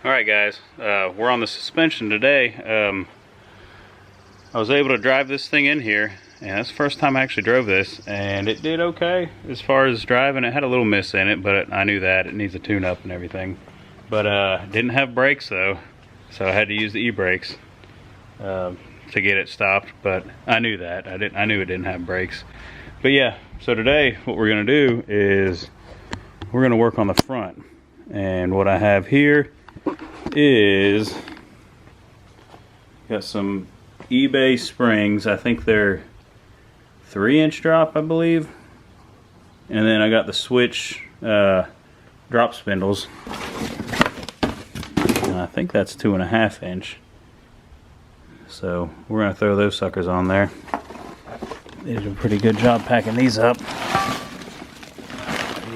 Alright guys, we're on the suspension today. I was able to drive this thing in here, and that's the first time I actually drove this, and it did okay as far as driving. It had a little miss in it, but I knew that. It needs a tune-up and everything. But didn't have brakes though, so I had to use the e-brakes to get it stopped, but I knew that. I knew it didn't have brakes. But yeah, so today what we're going to do is we're going to work on the front. And what I have here is got some eBay springs. I think they're 3-inch drop, I believe. And then I got the switch drop spindles. And I think that's 2.5 inch. So we're gonna throw those suckers on there. They did a pretty good job packing these up.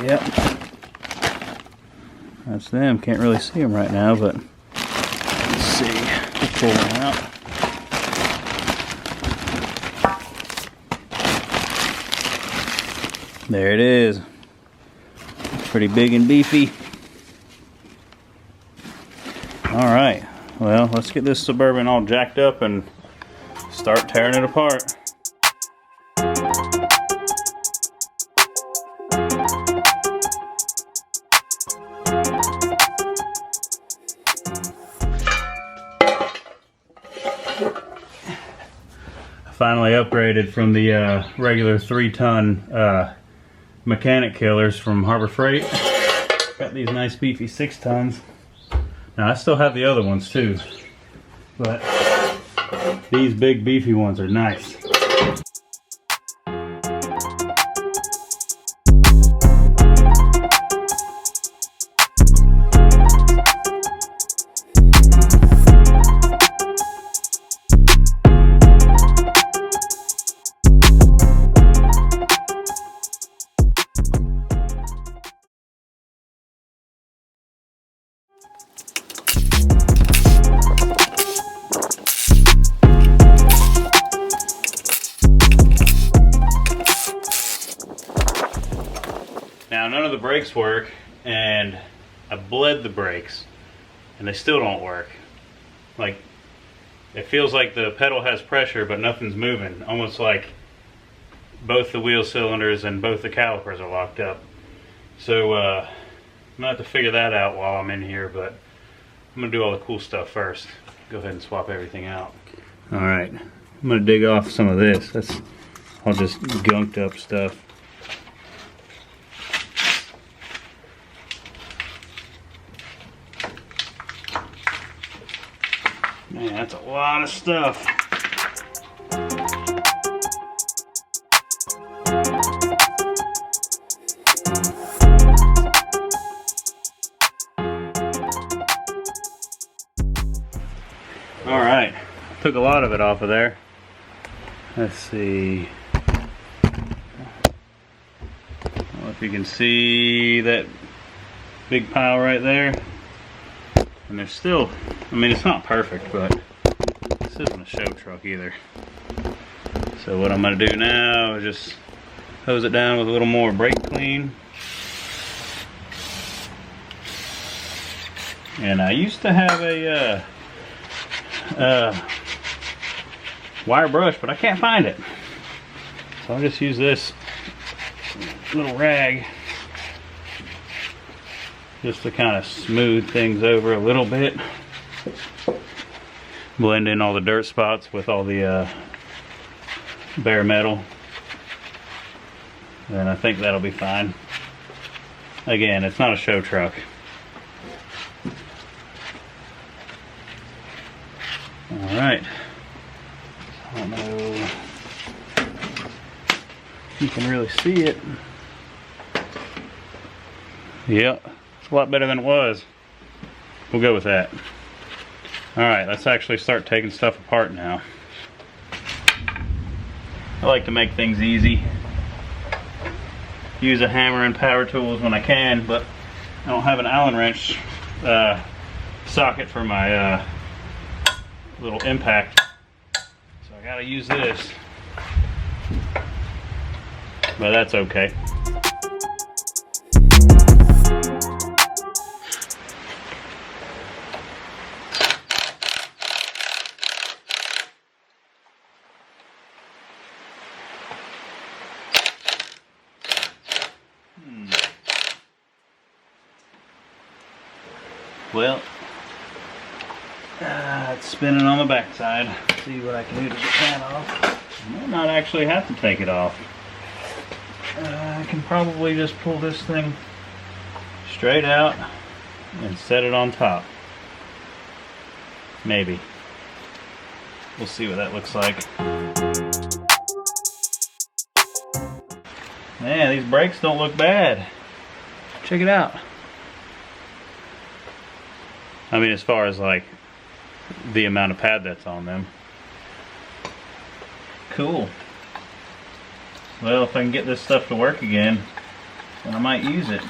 Yep. That's them. Can't really see them right now, but let's see. We'll pull them out. There it is. Pretty big and beefy. Alright. Well, let's get this Suburban all jacked up and start tearing it apart. Finally upgraded from the regular 3-ton mechanic killers from Harbor Freight. Got these nice beefy 6-tons. Now I still have the other ones too, but these big beefy ones are nice. Now none of the brakes work, and I bled the brakes and they still don't work. Like, it feels like the pedal has pressure but nothing's moving, almost like both the wheel cylinders and both the calipers are locked up. So I'm gonna have to figure that out while I'm in here, but I'm gonna do all the cool stuff first. Go ahead and swap everything out. Alright, I'm gonna dig off some of this. That's all just gunked up stuff. Man, that's a lot of stuff. All right, took a lot of it off of there. Let's see. I don't know if you can see that big pile right there. And there's still, I mean, it's not perfect, but this isn't a show truck either. So what I'm going to do now is just hose it down with a little more brake clean. And I used to have a wire brush, but I can't find it. So I'll just use this little rag just to kind of smooth things over a little bit. Blend in all the dirt spots with all the bare metal. And I think that'll be fine. Again, it's not a show truck. Alright. I don't know if you can really see it. Yep. A lot better than it was. We'll go with that. Alright, let's actually start taking stuff apart now. I like to make things easy. Use a hammer and power tools when I can, but I don't have an Allen wrench socket for my little impact. So I gotta use this. But that's okay. Well, it's spinning on the backside. Let's see what I can do to get that off. I might not actually have to take it off. I can probably just pull this thing straight out and set it on top. Maybe. We'll see what that looks like. Man, these brakes don't look bad. Check it out. I mean, as far as like the amount of pad that's on them. Cool. Well, if I can get this stuff to work again, then I might use it.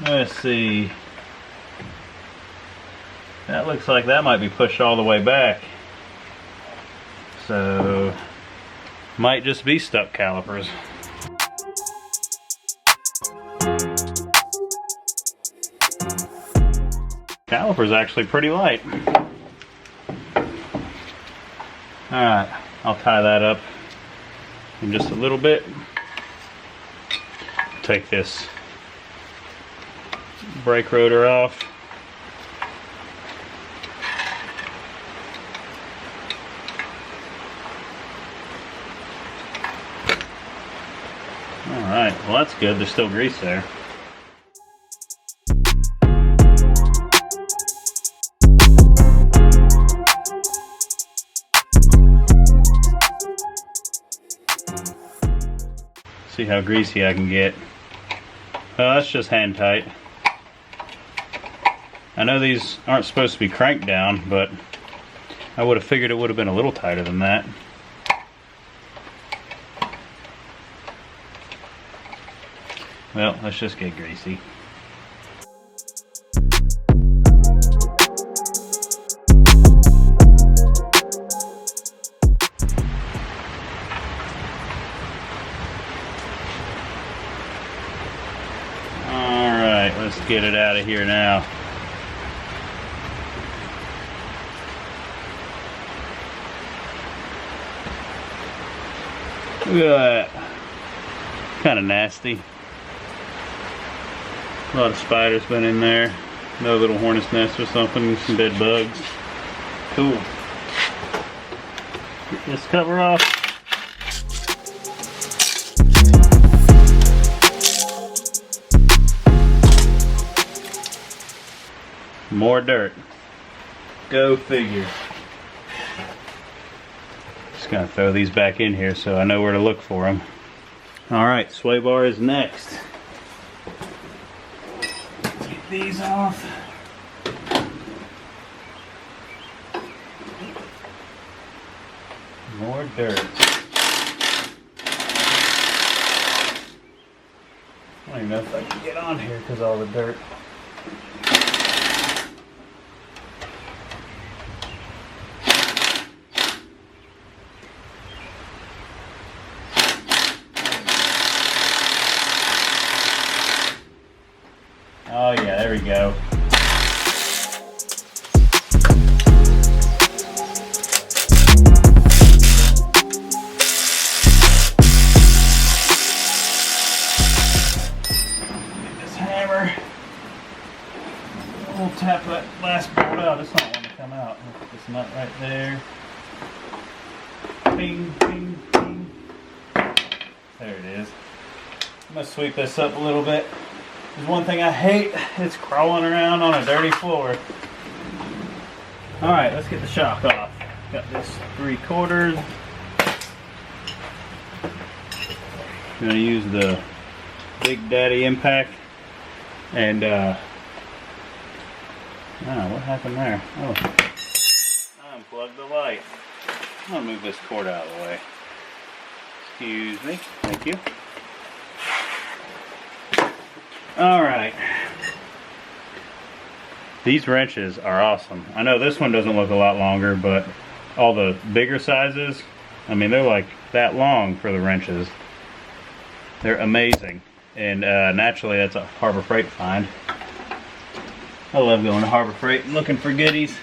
Let's see. That looks like that might be pushed all the way back. So, might just be stuck calipers. Caliper's actually pretty light. Alright, I'll tie that up in just a little bit. Take this brake rotor off. Alright, well that's good, there's still grease there. See how greasy I can get. Oh, that's just hand tight. I know these aren't supposed to be cranked down, but I would have figured it would have been a little tighter than that. Well, let's just get greasy. Let's get it out of here now. Look at that. Kind of nasty. A lot of spiders been in there. No little hornet's nest or something. Some dead bugs. Cool. Get this cover off. More dirt. Go figure. Just gonna throw these back in here so I know where to look for them. Alright, sway bar is next. Get these off. More dirt. I don't even know if I can get on here because of all the dirt. Oh yeah, there we go. Get this hammer. We'll tap that last bolt out. It's not wanting to come out. Put this nut right there. Bing, bing, bing. There it is. I'm gonna sweep this up a little bit. There's one thing I hate, it's crawling around on a dirty floor. Alright, let's get the shock off. Got this 3/4. I'm gonna use the Big Daddy impact. And what happened there? Oh, I unplugged the light. I'll move this cord out of the way. Excuse me, thank you. Alright, these wrenches are awesome. I know this one doesn't look a lot longer, but all the bigger sizes, I mean they're like that long for the wrenches. They're amazing, and naturally that's a Harbor Freight find. I love going to Harbor Freight and looking for goodies.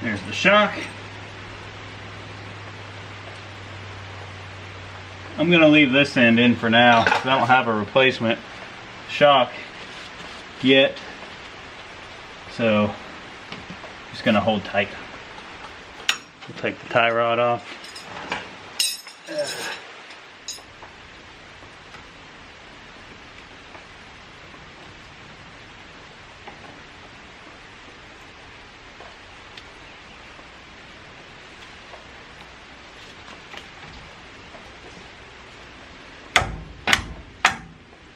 There's the shock. I'm gonna leave this end in for now because I don't have a replacement shock yet. So just gonna hold tight. We'll take the tie rod off.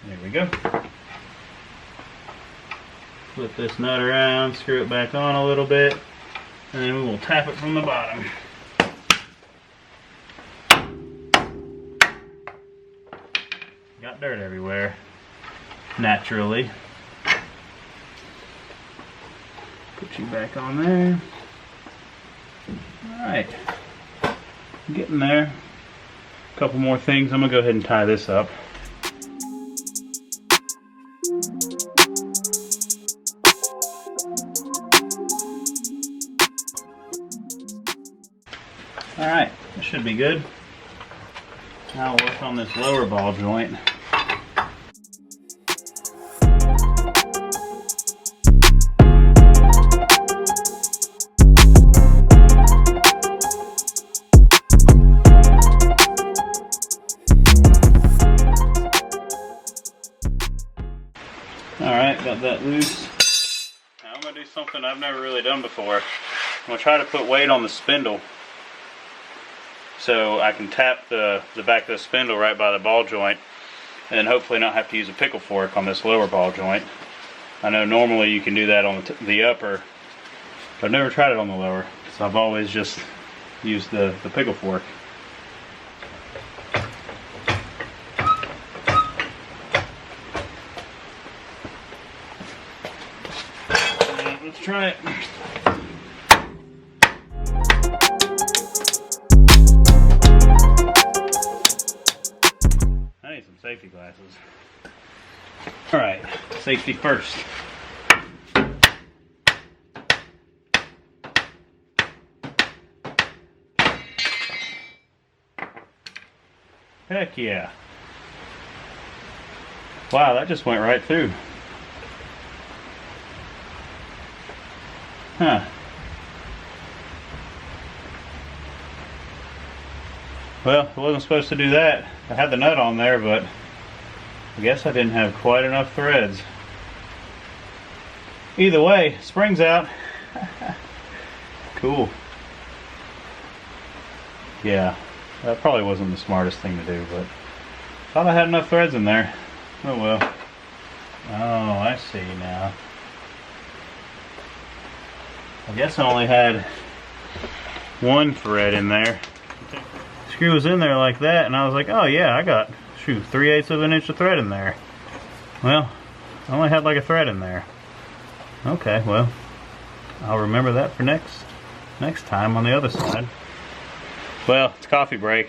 There we go. Flip this nut around, screw it back on a little bit, and then we will tap it from the bottom. Got dirt everywhere, naturally. Put you back on there. Alright, getting there. A couple more things. I'm going to go ahead and tie this up. Alright, that should be good. Now we'll work on this lower ball joint. Alright, got that loose. Now I'm going to do something I've never really done before. I'm going to try to put weight on the spindle so I can tap the back of the spindle right by the ball joint, and then hopefully not have to use a pickle fork on this lower ball joint. I know normally you can do that on the upper, but I've never tried it on the lower, so I've always just used the pickle fork. Let's try it. I need some safety glasses. Alright, safety first. Heck yeah. Wow, that just went right through. Huh. Well, I wasn't supposed to do that. I had the nut on there, but I guess I didn't have quite enough threads. Either way, spring's out. Cool. Yeah, that probably wasn't the smartest thing to do, but thought I had enough threads in there. Oh well. Oh, I see now. I guess I only had one thread in there. The screw was in there like that, and I was like, oh yeah, I got, shoot, 3/8 of an inch of thread in there. Well, I only had like a thread in there. Okay, well, I'll remember that for next time on the other side. Well, it's coffee break.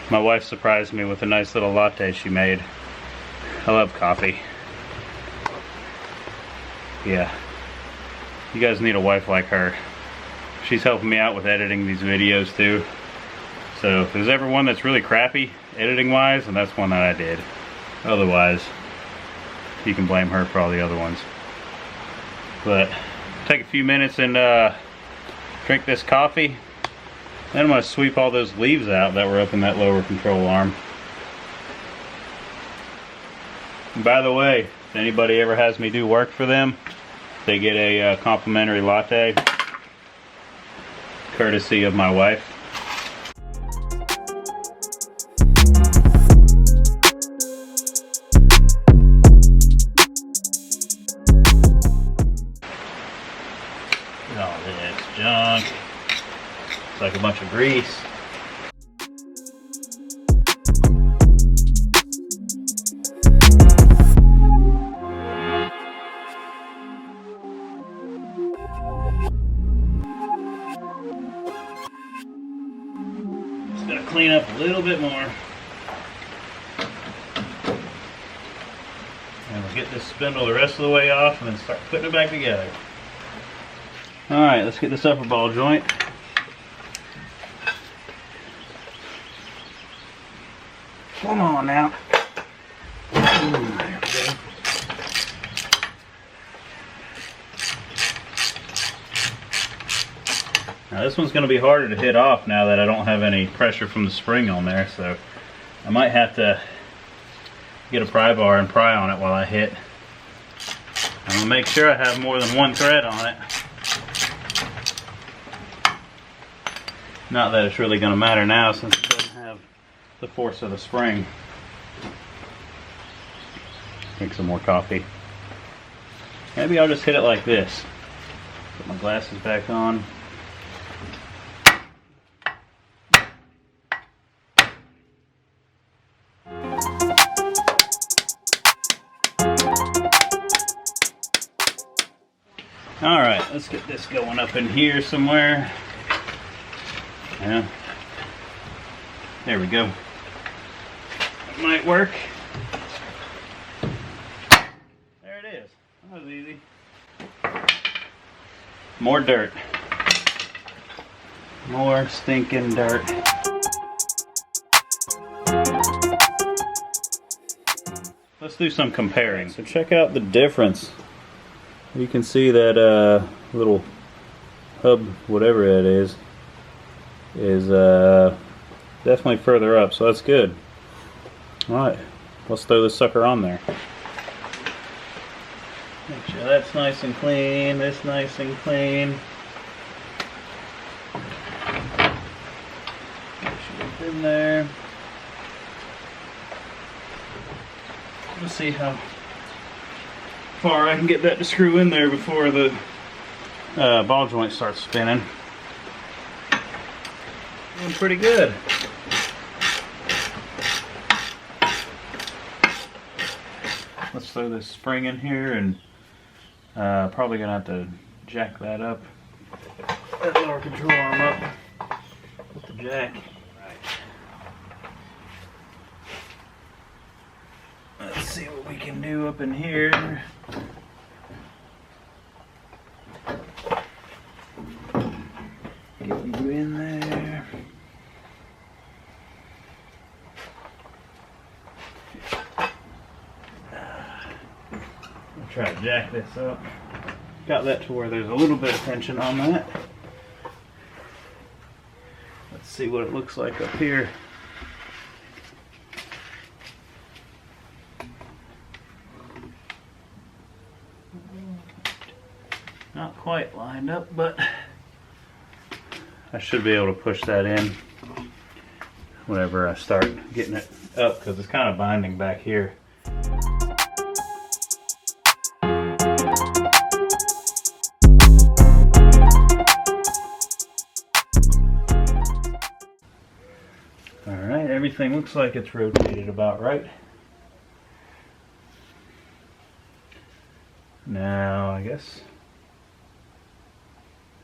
My wife surprised me with a nice little latte she made. I love coffee. Yeah. You guys need a wife like her. She's helping me out with editing these videos too. So if there's ever one that's really crappy editing wise, and that's one that I did. Otherwise, you can blame her for all the other ones. But take a few minutes and drink this coffee. Then I'm going to sweep all those leaves out that were up in that lower control arm. And by the way, if anybody ever has me do work for them, they get a complimentary latte, courtesy of my wife. Look at all this junk. It's like a bunch of grease. Clean up a little bit more, and we'll get this spindle the rest of the way off and then start putting it back together. Alright, let's get this upper ball joint. Come on now. There we go. Now this one's going to be harder to hit off now that I don't have any pressure from the spring on there, so I might have to get a pry bar and pry on it while I hit. I'm going to make sure I have more than one thread on it. Not that it's really going to matter now since it doesn't have the force of the spring. Drink some more coffee. Maybe I'll just hit it like this. Put my glasses back on. Alright, let's get this going up in here somewhere. Yeah. There we go. That might work. There it is. That was easy. More dirt. More stinking dirt. Let's do some comparing. So check out the difference. You can see that little hub, whatever it is definitely further up, so that's good. Alright, let's throw this sucker on there. Make sure that's nice and clean, this nice and clean. Make sure it's in there. Let's see how far I can get that to screw in there before the ball joint starts spinning. Doing pretty good. Let's throw this spring in here and probably gonna have to jack that up. That lower control arm up with the jack. Let's see what we can do up in here. Get you in there. I'll try to jack this up. Got that to where there's a little bit of tension on that. Let's see what it looks like up here. Not quite lined up, but I should be able to push that in whenever I start getting it up, because it's kind of binding back here. Alright, everything looks like it's rotated about right. Now, I guess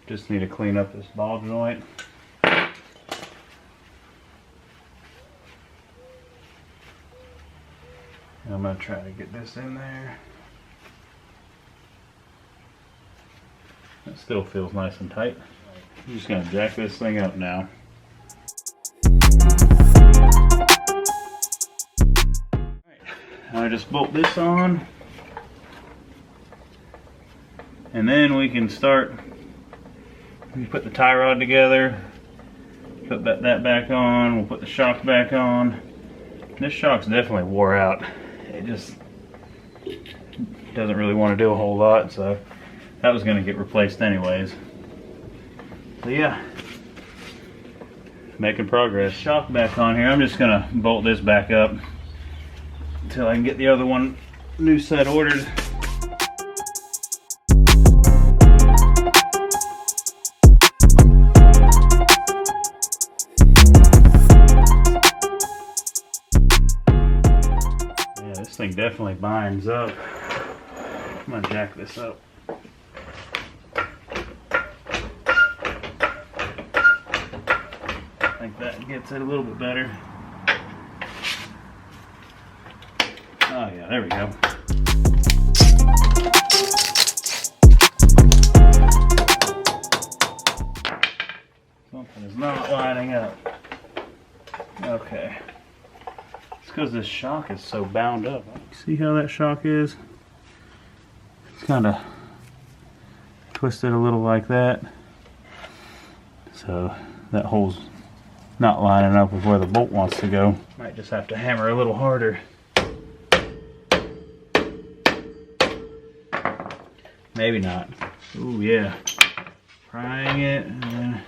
just need to clean up this ball joint. I'm going to try to get this in there. It still feels nice and tight. I'm just going to jack this thing up now. Now I just bolt this on, and then we can start. We put the tie rod together, put that back on, we'll put the shock back on. This shock's definitely wore out. It just doesn't really want to do a whole lot, so that was going to get replaced anyways. So yeah, making progress. Shock back on here. I'm just going to bolt this back up until I can get the other one new set ordered. This thing definitely binds up. I'm gonna jack this up. I think that gets it a little bit better. Oh yeah, there we go. Something is not lining up. Okay. Let's because this shock is so bound up. See how that shock is? It's kind of twisted a little like that. So that hole's not lining up with where the bolt wants to go. Might just have to hammer a little harder. Maybe not. Ooh, yeah. Prying it and then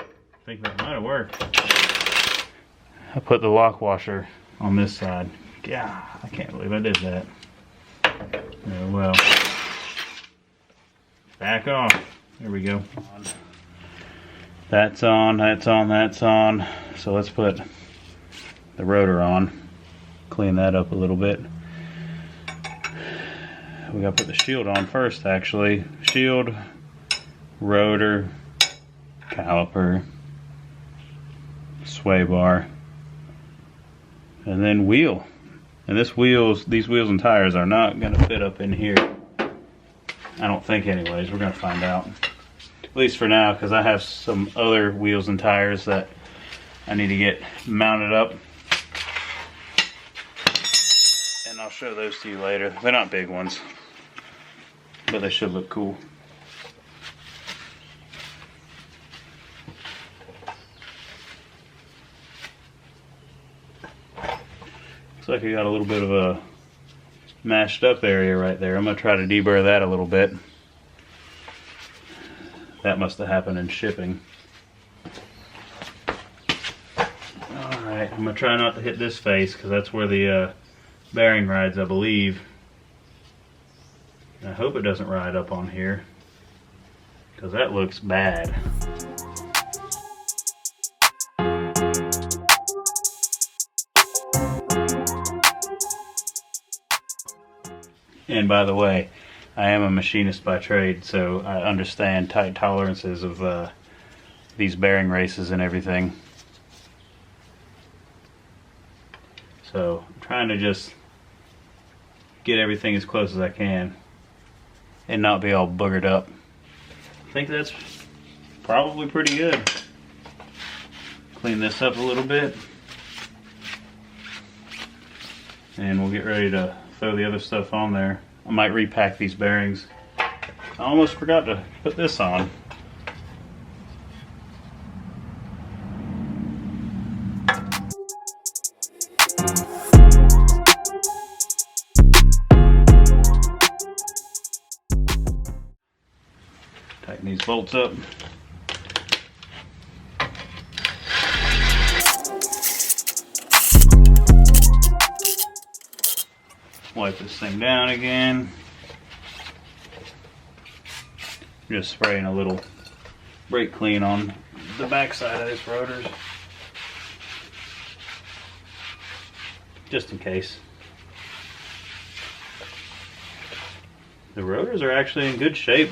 I think that might have worked. I put the lock washer on this side. Yeah, I can't believe I did that. Oh well. Back off. There we go. That's on, that's on, that's on. So let's put the rotor on. Clean that up a little bit. We gotta put the shield on first, actually. Shield, rotor, caliper, sway bar, and then wheel. And these wheels and tires are not gonna fit up in here. I don't think anyways. We're gonna find out. At least for now, because I have some other wheels and tires that I need to get mounted up. And I'll show those to you later. They're not big ones, but they should look cool. Looks like I got a little bit of a mashed up area right there. I'm going to try to deburr that a little bit. That must have happened in shipping. Alright, I'm going to try not to hit this face because that's where the bearing rides, I believe. And I hope it doesn't ride up on here because that looks bad. And by the way, I am a machinist by trade, so I understand tight tolerances of these bearing races and everything. So I'm trying to just get everything as close as I can and not be all boogered up. I think that's probably pretty good. Clean this up a little bit and we'll get ready to throw the other stuff on there. I might repack these bearings. I almost forgot to put this on. Tighten these bolts up. Wipe this thing down again. Just spraying a little brake clean on the back side of this rotors, just in case. The rotors are actually in good shape.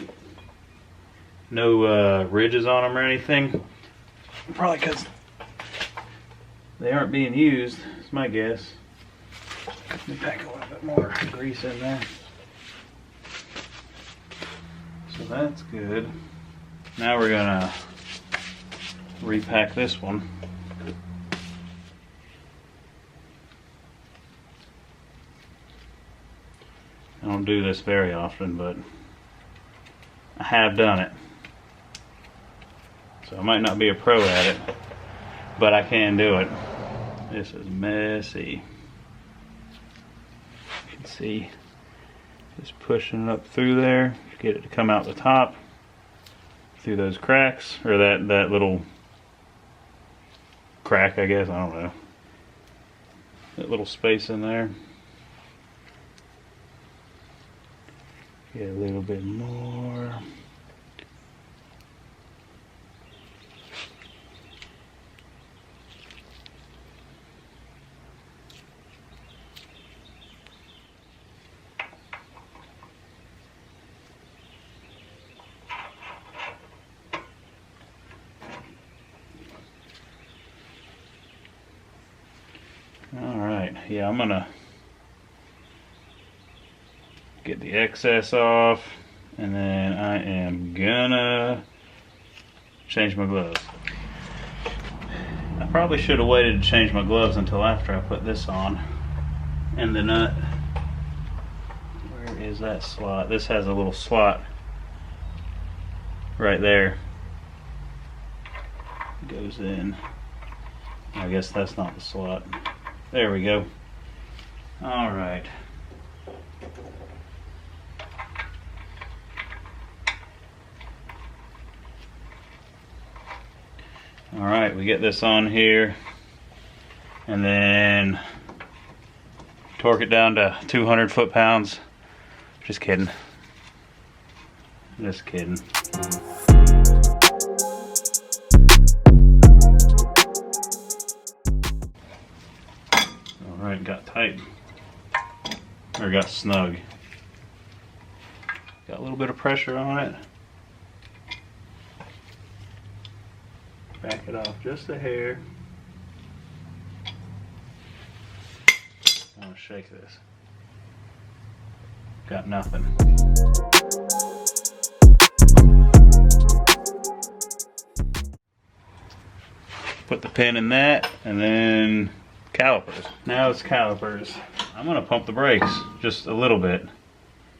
No ridges on them or anything. Probably because they aren't being used, is my guess. Let me pack a little bit more grease in there. So that's good. Now we're gonna repack this one. I don't do this very often, but I have done it. So I might not be a pro at it, but I can do it. This is messy. You can see just pushing it up through there, get it to come out the top through those cracks, or that little crack, I guess, I don't know, that little space in there. Get a little bit more. Alright, yeah, I'm gonna get the excess off, and then I am gonna change my gloves. probably should have waited to change my gloves until after I put this on. And the nut, where is that slot? This has a little slot right there. Goes in. I guess that's not the slot. There we go. All right. All right, we get this on here and then torque it down to 200 foot-pounds. Just kidding. Just kidding. All right, got tight. Or got snug. Got a little bit of pressure on it. Back it off just a hair. I'm gonna shake this. Got nothing. Put the pin in that, and then calipers. Now it's calipers. I'm gonna pump the brakes just a little bit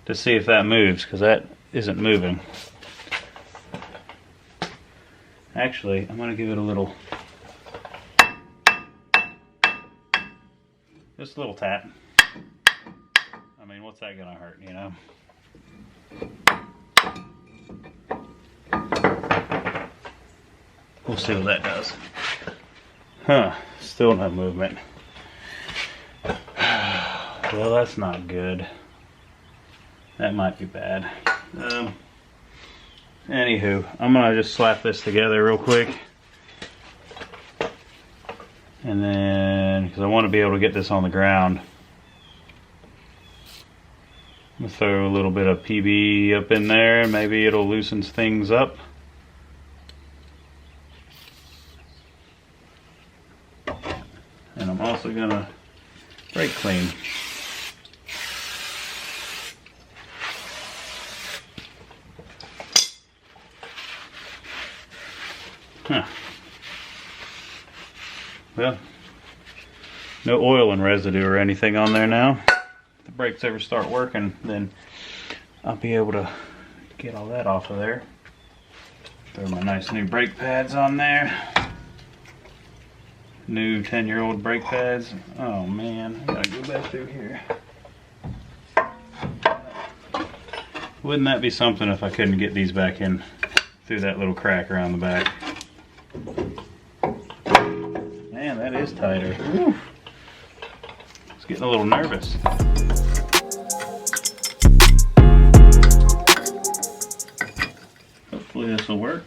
to see if that moves, because that isn't moving. Actually, I'm gonna give it a little, just a little tap. I mean, what's that gonna hurt, you know? We'll see what that does. Huh, still no movement. Well, that's not good. That might be bad. Anywho, I'm gonna just slap this together real quick. And then, because I want to be able to get this on the ground, I'm gonna throw a little bit of PB up in there. Maybe it'll loosen things up. And I'm also gonna brake clean. Huh. Well, no oil and residue or anything on there now. If the brakes ever start working, then I'll be able to get all that off of there. Throw my nice new brake pads on there. New 10-year-old brake pads. Oh man, I gotta go back through here. Wouldn't that be something if I couldn't get these back in through that little crack around the back? Man, that is tighter. Whew. It's getting a little nervous. Hopefully this will work.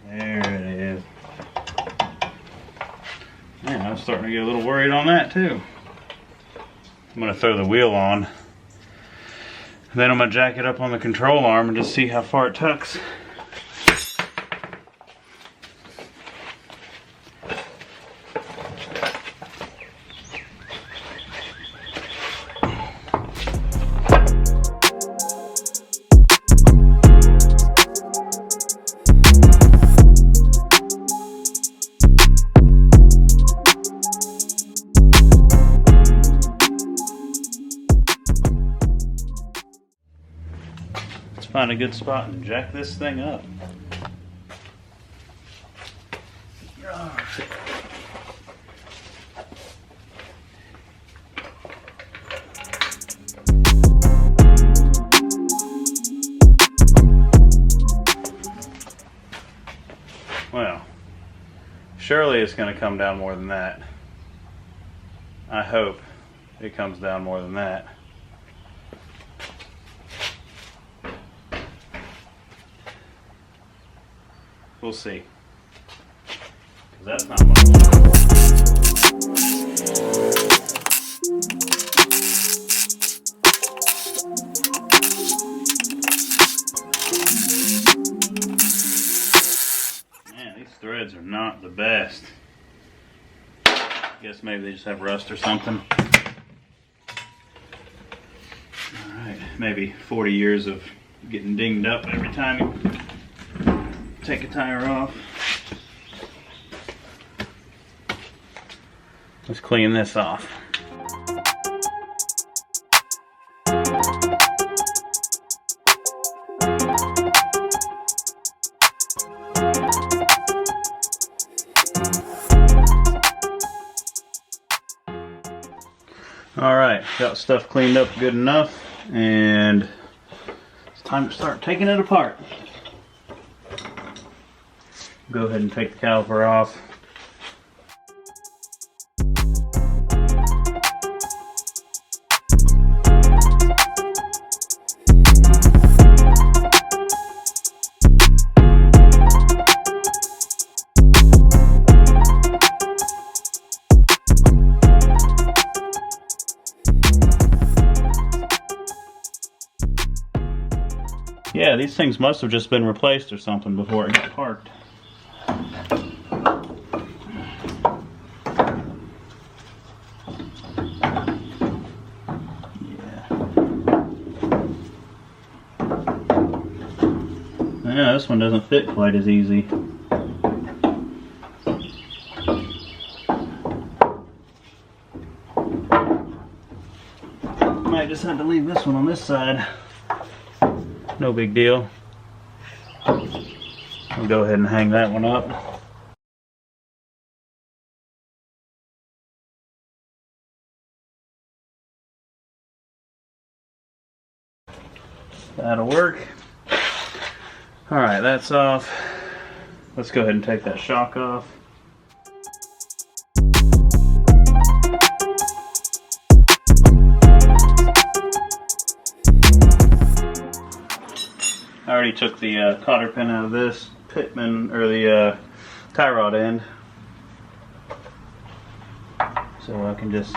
There it is. Man, I'm starting to get a little worried on that too. I'm going to throw the wheel on. Then I'm going to jack it up on the control arm and just see how far it tucks. Find a good spot and jack this thing up. Well, surely it's going to come down more than that. I hope it comes down more than that. We'll see. 'Cause that's not much. Man, these threads are not the best. Guess maybe they just have rust or something. Alright, maybe 40 years of getting dinged up every time you take a tire off. Let's clean this off. Alright, got stuff cleaned up good enough, and it's time to start taking it apart. Go ahead and take the caliper off. Yeah, these things must have just been replaced or something before it got parked. Yeah, this one doesn't fit quite as easy. Might just have to leave this one on this side. No big deal. I'll go ahead and hang that one up. That'll work. Alright, that's off. Let's go ahead and take that shock off. I already took the cotter pin out of this pitman, or the tie rod end. So I can just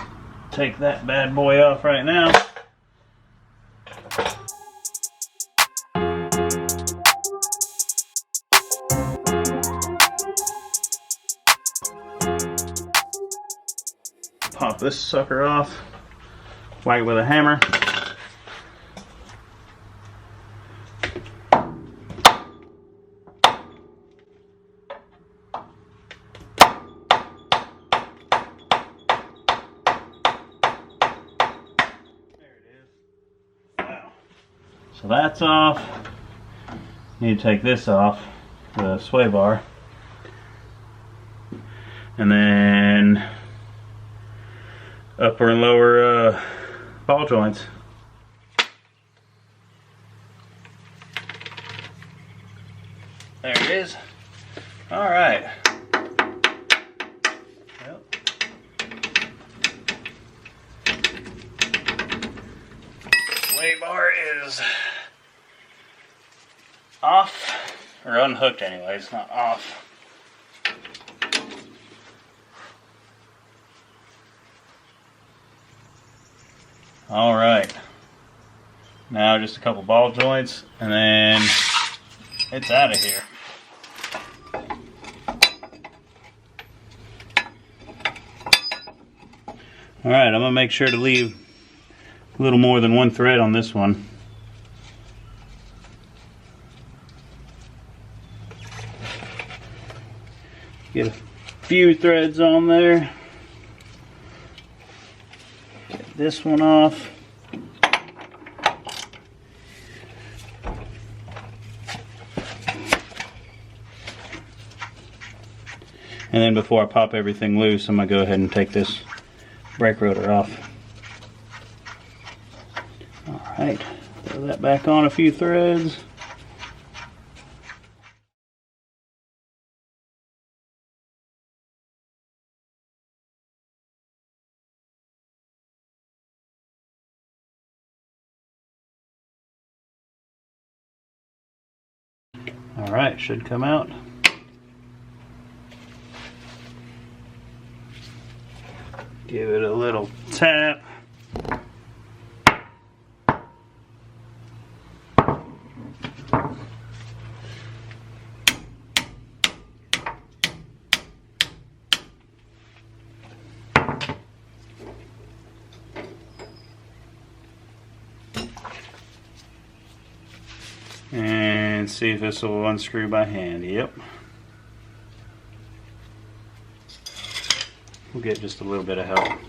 take that bad boy off right now. Pop this sucker off, whack it with a hammer. So that's off. Need to take this off, the sway bar. And then upper and lower ball joints. There it is. Alright. Yep. Sway bar is off, or unhooked anyway, it's not off. Alright, now just a couple ball joints and then it's out of here. Alright, I'm going to make sure to leave a little more than one thread on this one. Get a few threads on there. Get this one off. And then before I pop everything loose, I'm going to go ahead and take this brake rotor off. Alright, throw that back on a few threads. Alright, should come out. Give it a little tap. And see if this will unscrew by hand. Yep. we'll get just a little bit of help.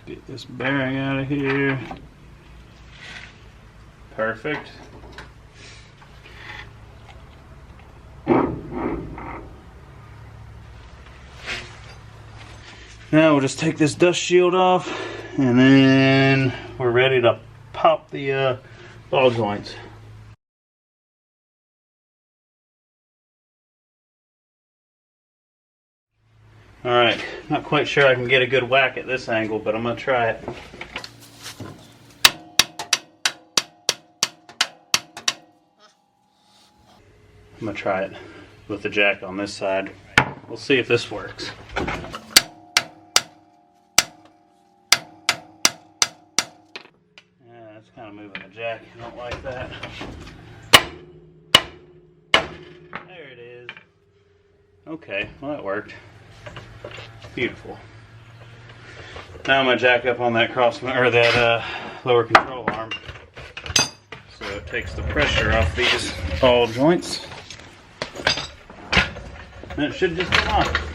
Get this bearing out of here. Perfect. Now we'll just take this dust shield off, and then we're ready to pop the ball joints. Alright, not quite sure I can get a good whack at this angle, but I'm going to try it. I'm going to try it with the jack on this side. We'll see if this works. Yeah, that's kind of moving the jack. I don't like that. There it is. Okay, well that worked. Beautiful. Now I'm going to jack up on that lower control arm, so it takes the pressure off these ball joints, and it should just come off.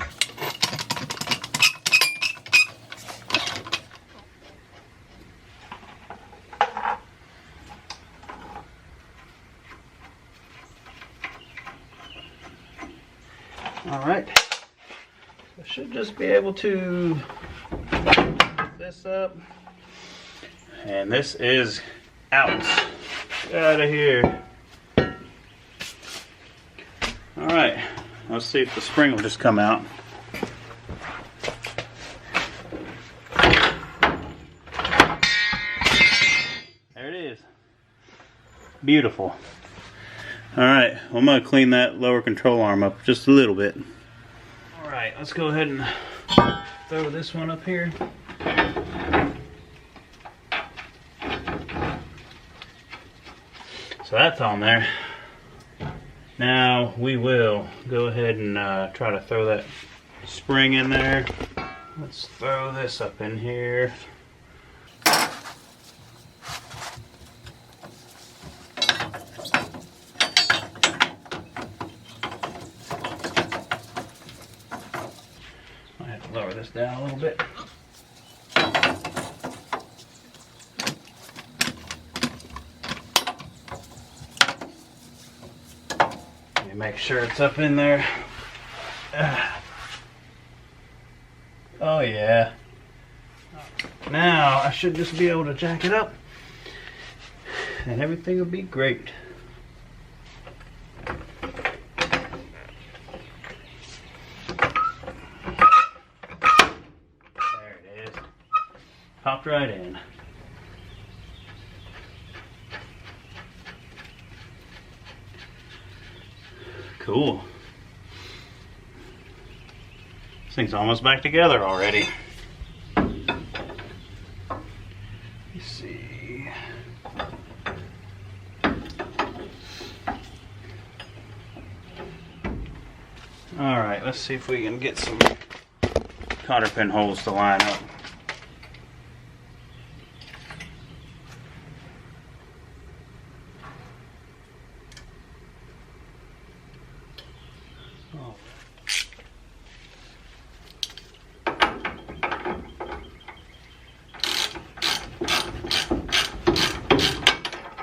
All right. I should just be able to put this up, and this is out. Get out of here. All right, let's see if the spring will just come out. There it is. Beautiful. All right, well, I'm gonna clean that lower control arm up just a little bit. Alright, let's go ahead and throw this one up here. So that's on there. Now we will go ahead and try to throw that spring in there. Let's throw this up in here. Lower this down a little bit. Let me make sure it's up in there. Oh yeah. Now I should just be able to jack it up, and everything will be great. Popped right in. Cool. This thing's almost back together already. Let's see. Alright, let's see if we can get some cotter pin holes to line up.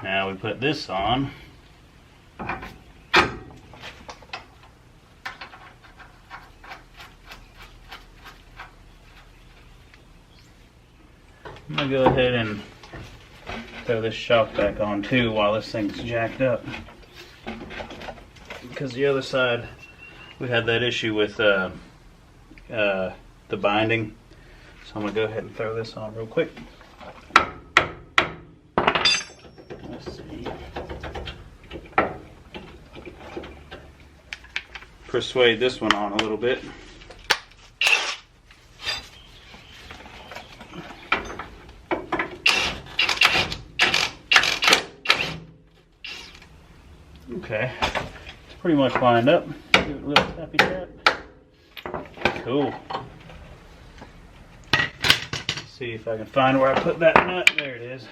Now we put this on. I'm gonna go ahead and throw this shock back on too while this thing's jacked up, because the other side we had that issue with the binding. So I'm gonna go ahead and throw this on real quick. Let's see. Persuade this one on a little bit. Okay, it's pretty much lined up. Give it a little tappy tap. Cool. Let's see if I can find where I put that nut. There it is.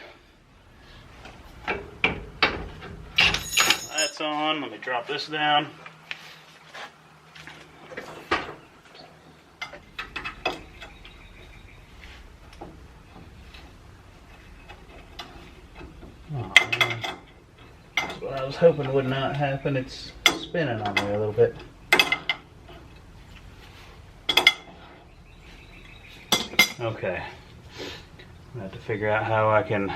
That's on. Let me drop this down. Oh, man. That's what I was hoping would not happen. It's spinning on me a little bit. Okay. I have to figure out how I can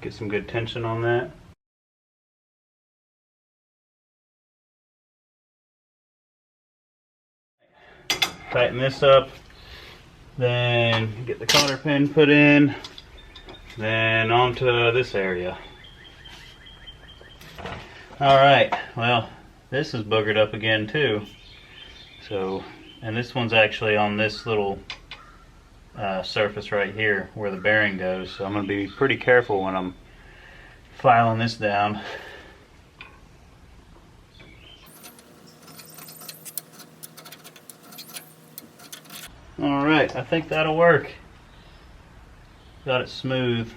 get some good tension on that. Tighten this up, then get the cotter pin put in, then onto this area. Alright, well, this is boogered up again too. So, and this one's actually on this little surface right here where the bearing goes. So I'm going to be pretty careful when I'm filing this down. Alright, I think that'll work. Got it smooth.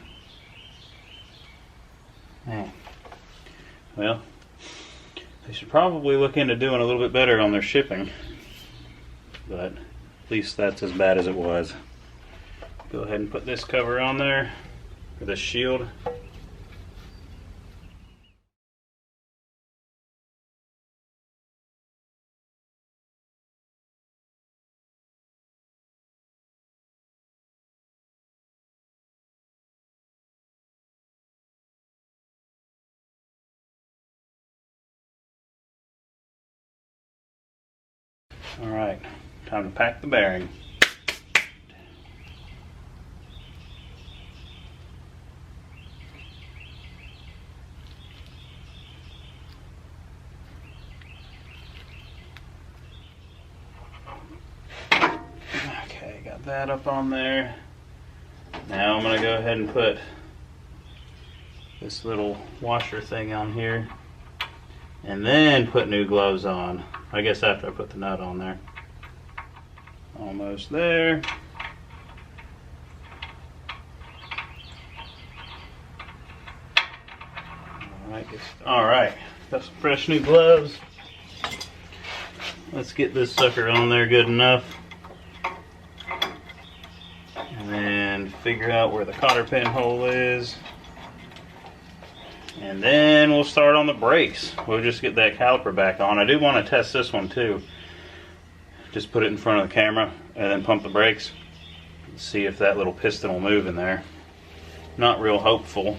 Man. Well, they should probably look into doing a little bit better on their shipping. But at least that's as bad as it was. Go ahead and put this cover on there, or this shield. Alright, time to pack the bearing. Okay, got that up on there. Now I'm going to go ahead and put this little washer thing on here. And then put new gloves on. I guess after I put the nut on there. Almost there. Alright, got some fresh new gloves. Let's get this sucker on there good enough. And then figure out where the cotter pin hole is. And then we'll start on the brakes. We'll just get that caliper back on. I do want to test this one too. Just put it in front of the camera and then pump the brakes. See if that little piston will move in there. Not real hopeful.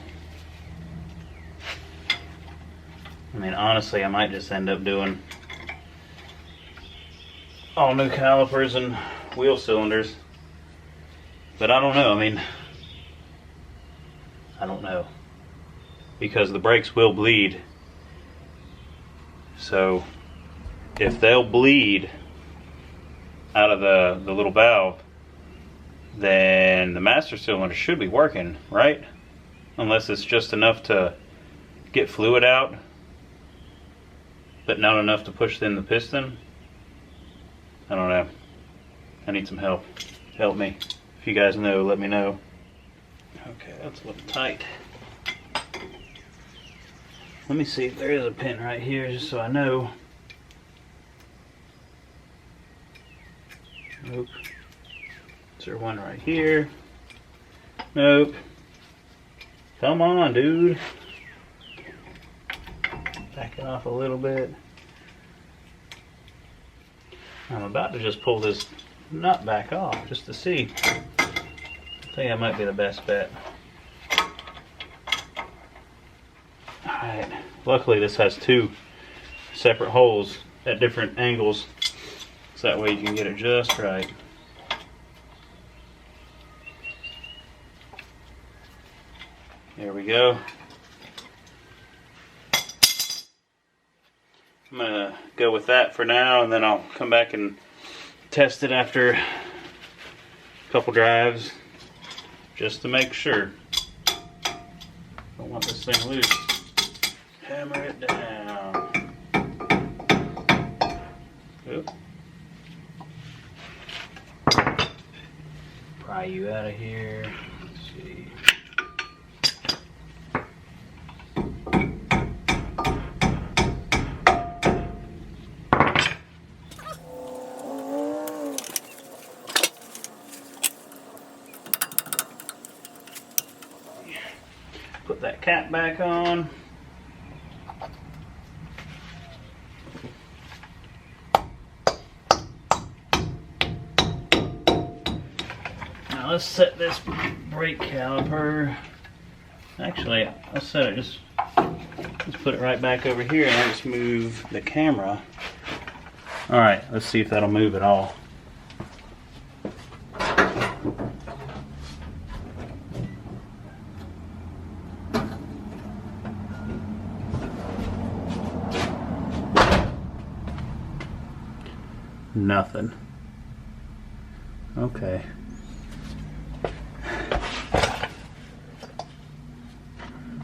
I mean, honestly, I might just end up doing all new calipers and wheel cylinders. But I don't know. I mean, I don't know. Because the brakes will bleed. So if they'll bleed out of the little valve, then the master cylinder should be working, right? Unless it's just enough to get fluid out, but not enough to push in the piston. I don't know. I need some help. Help me. If you guys know, let me know. Okay, that's a little tight. Let me see if there is a pin right here, just so I know. Nope. Is there one right here? Nope. Come on, dude. Back it off a little bit. I'm about to just pull this nut back off, just to see. I think that might be the best bet. Alright, luckily this has two separate holes at different angles, so that way you can get it just right. There we go. I'm going to go with that for now, and then I'll come back and test it after a couple drives, just to make sure. Don't want this thing loose. Hammer it down. Oop. Pry you out of here. Let's see. Put that cap back on. Now let's set this brake caliper. Actually, I'll set it just put it right back over here, and I'll just move the camera. All right, let's see if that'll move at all. Nothing. Okay.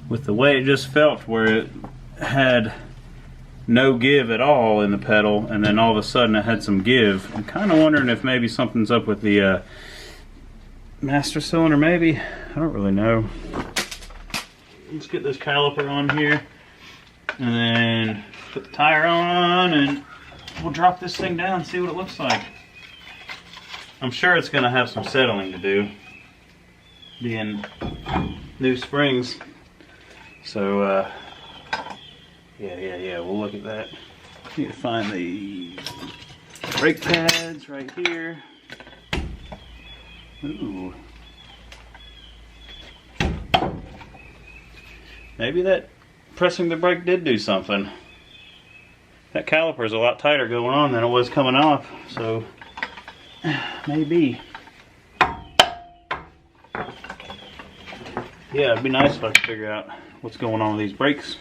With the way it just felt, where it had no give at all in the pedal, and then all of a sudden it had some give, I'm kind of wondering if maybe something's up with the master cylinder, maybe. I don't really know. Let's get this caliper on here, and then put the tire on, and we'll drop this thing down and see what it looks like. I'm sure it's going to have some settling to do, being new springs. So, yeah, we'll look at that. Need to find the brake pads right here. Ooh. Maybe that pressing the brake did do something. That caliper is a lot tighter going on than it was coming off, so maybe. Yeah, it'd be nice if I could figure out what's going on with these brakes.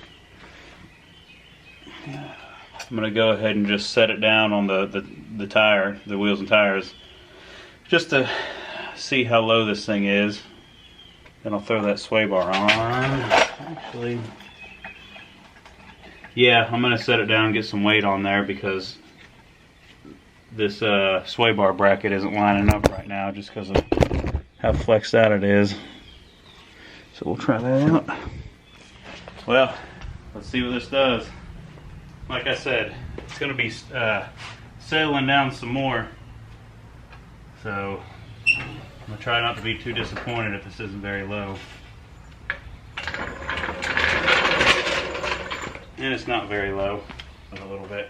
I'm gonna go ahead and just set it down on the tire, the wheels and tires, just to see how low this thing is. Then I'll throw that sway bar on. Actually, yeah, I'm gonna set it down and get some weight on there, because this sway bar bracket isn't lining up right now just because of how flexed out it is. So we'll try that out. Well, let's see what this does. Like I said, it's going to be settling down some more. So I'm going to try not to be too disappointed if this isn't very low. And it's not very low, but a little bit.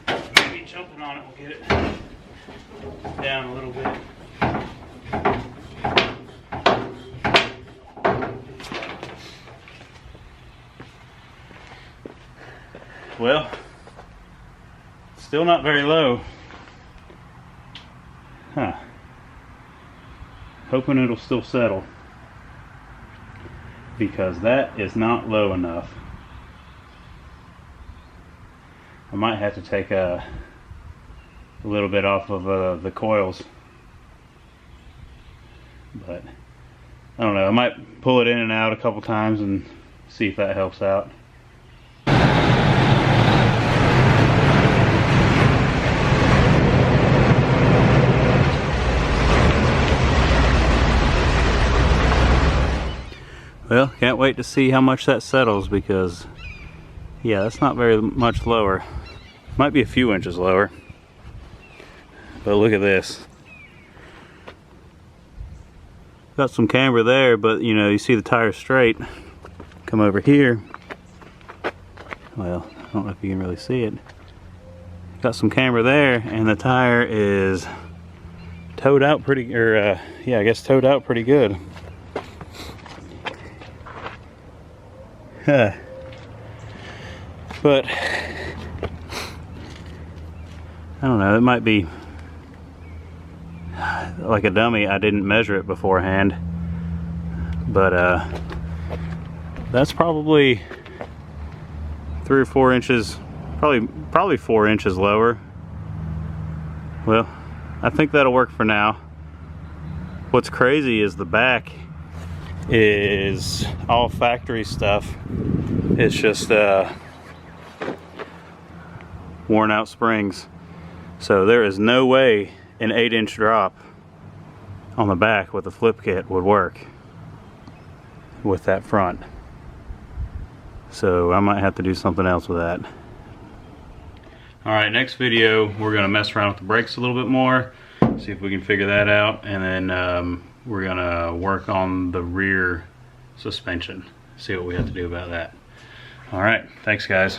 Maybe jumping on it will get it down a little bit. Well, still not very low. Huh. Hoping it'll still settle, because that is not low enough. I might have to take a little bit off of the coils, but I don't know. I might pull it in and out a couple times and see if that helps out. Well, can't wait to see how much that settles, because yeah, that's not very much lower. Might be a few inches lower. But look at this. Got some camber there, but you know, you see the tire straight. Come over here. Well, I don't know if you can really see it. Got some camber there, and the tire is towed out pretty, yeah, I guess towed out pretty good. But I don't know, it might be like a dummy. I didn't measure it beforehand, but that's probably 3 or 4 inches, probably 4 inches lower. Well, I think that'll work for now. What's crazy is the back is all factory stuff. It's just worn out springs. So there is no way an 8-inch drop on the back with a flip kit would work with that front. So I might have to do something else with that. Alright, next video we're going to mess around with the brakes a little bit more, see if we can figure that out, and then we're going to work on the rear suspension, see what we have to do about that. Alright, thanks guys.